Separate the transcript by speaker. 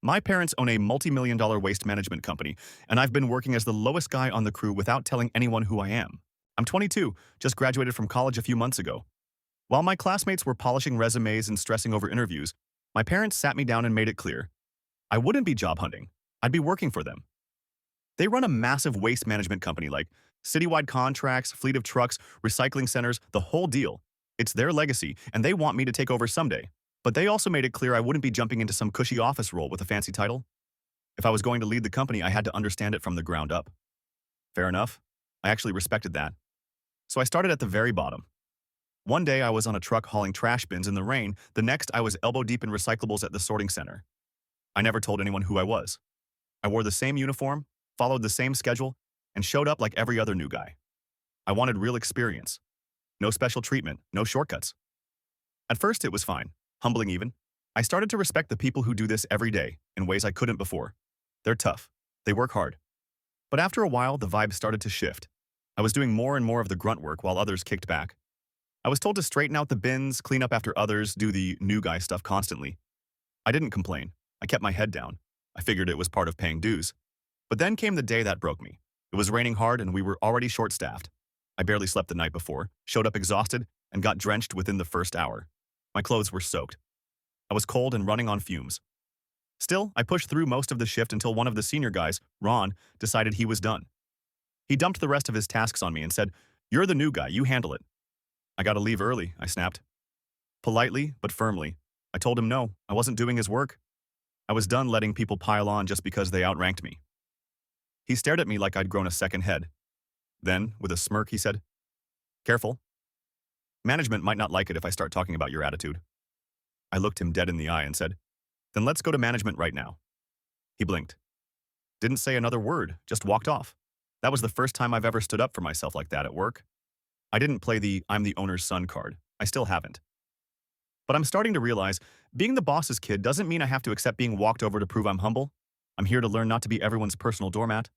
Speaker 1: My parents own a multi-million-dollar waste management company, and I've been working as the lowest guy on the crew without telling anyone who I am. I'm 22, just graduated from college a few months ago. While my classmates were polishing resumes and stressing over interviews, my parents sat me down and made it clear. I wouldn't be job hunting. I'd be working for them. They run a massive waste management company like citywide contracts, fleet of trucks, recycling centers, the whole deal. It's their legacy, and they want me to take over someday. But they also made it clear I wouldn't be jumping into some cushy office role with a fancy title. If I was going to lead the company, I had to understand it from the ground up. Fair enough. I actually respected that. So I started at the very bottom. One day I was on a truck hauling trash bins in the rain, the next I was elbow deep in recyclables at the sorting center. I never told anyone who I was. I wore the same uniform, followed the same schedule, and showed up like every other new guy. I wanted real experience. No special treatment, no shortcuts. At first it was fine, humbling even. I started to respect the people who do this every day in ways I couldn't before. They're tough. They work hard. But after a while, the vibe started to shift. I was doing more and more of the grunt work while others kicked back. I was told to straighten out the bins, clean up after others, do the new guy stuff constantly. I didn't complain. I kept my head down. I figured it was part of paying dues. But then came the day that broke me. It was raining hard and we were already short-staffed. I barely slept the night before, showed up exhausted, and got drenched within the first hour. My clothes were soaked. I was cold and running on fumes. Still, I pushed through most of the shift until one of the senior guys, Ron, decided he was done. He dumped the rest of his tasks on me and said, "You're the new guy, you handle it." "I gotta leave early," I snapped. Politely, but firmly, I told him no, I wasn't doing his work. I was done letting people pile on just because they outranked me. He stared at me like I'd grown a second head. Then, with a smirk, he said, "Careful. Management might not like it if I start talking about your attitude." I looked him dead in the eye and said, "Then let's go to management right now." He blinked. Didn't say another word, just walked off. That was the first time I've ever stood up for myself like that at work. I didn't play the "I'm the owner's son" card. I still haven't. But I'm starting to realize being the boss's kid doesn't mean I have to accept being walked over to prove I'm humble. I'm here to learn not to be everyone's personal doormat.